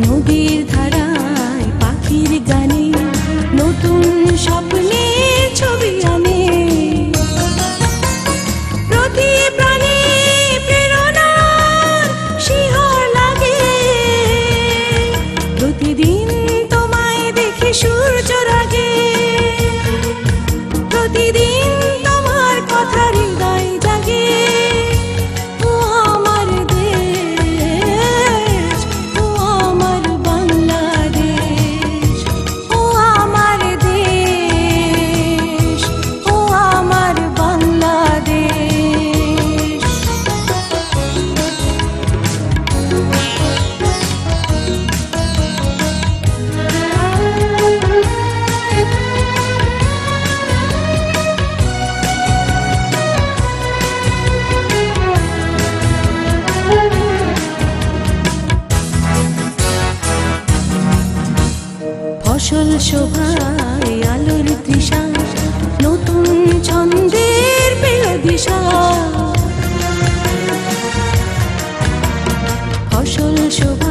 নদীর ধারায় পাখির গানে নতুন স্বপ্নে ছবি আনে। প্রতি প্রাণে প্রেরণার শিহর লাগে, প্রতিদিন তোমায় দেখে সূর্য রাগে, প্রতিদিন তোমার কথা হৃদয় জাগে। ও আমার দেশ, ও আমার বাংলাদেশ, ও আমার দেশ, ও আমার বাংলাদেশ। ফসল শোভায় আলোর তৃষা, নতুন ছন্দের প্রিয় দিশা। ফসল শোভা